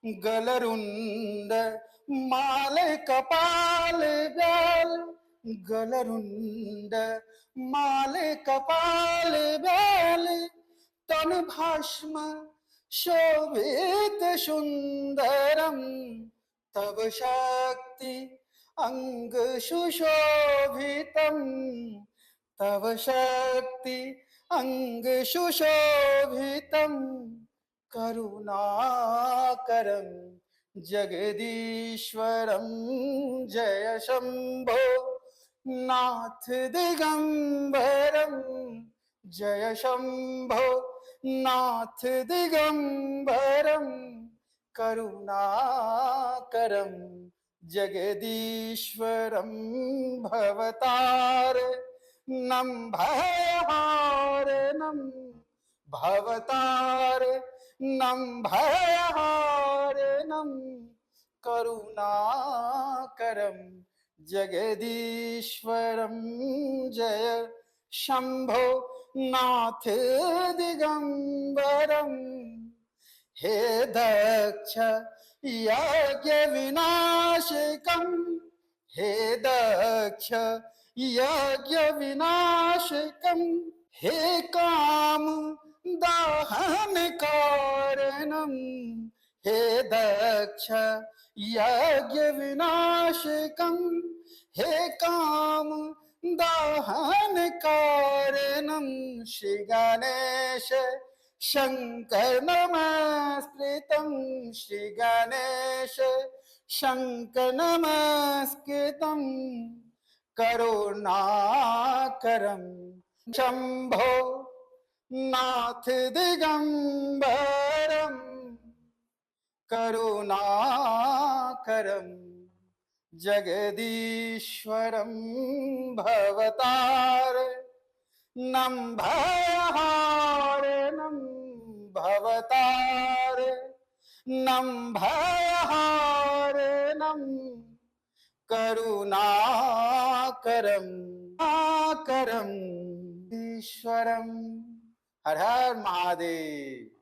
गलरुंड माले कपाल ब्याल, गलरुंड माले कपाल ब्याल, तन भाष्म शोभित सुंदरम, तव शक्ति अंग सुशोभितम, तव शक्ति अंग सुशोभितम, करुणाकरं जगदीश्वरं जय शंभो नाथ दिगंबरं, जय शंभो नाथ दिगंबरं, करुणाकरं जगदीश्वरं भवतार नम भयहारिणं, भवतार नम भयहारिणं, करुणाकरं जगदीश्वरं जय शंभो नाथ दिगंबरं। हे दक्ष यज्ञ विनाशकं, हे दक्ष यज्ञ विनाशकं, हे काम दहन कारणं, हे दक्ष यज्ञ विनाशकं, हे काम दहन कारणं, श्री गणेश शंकर नमस्कृतं, श्री गणेश शंकर नमस्कृतं, करुणाकरं शंभो नाथ दिगंबरं, करुणाकरं जगदीश्वरं भवतार नम भयहारिणं, भवतार नम भयहारिणं, करुणाकरं करम ईश्वरम। हर हर महादेव।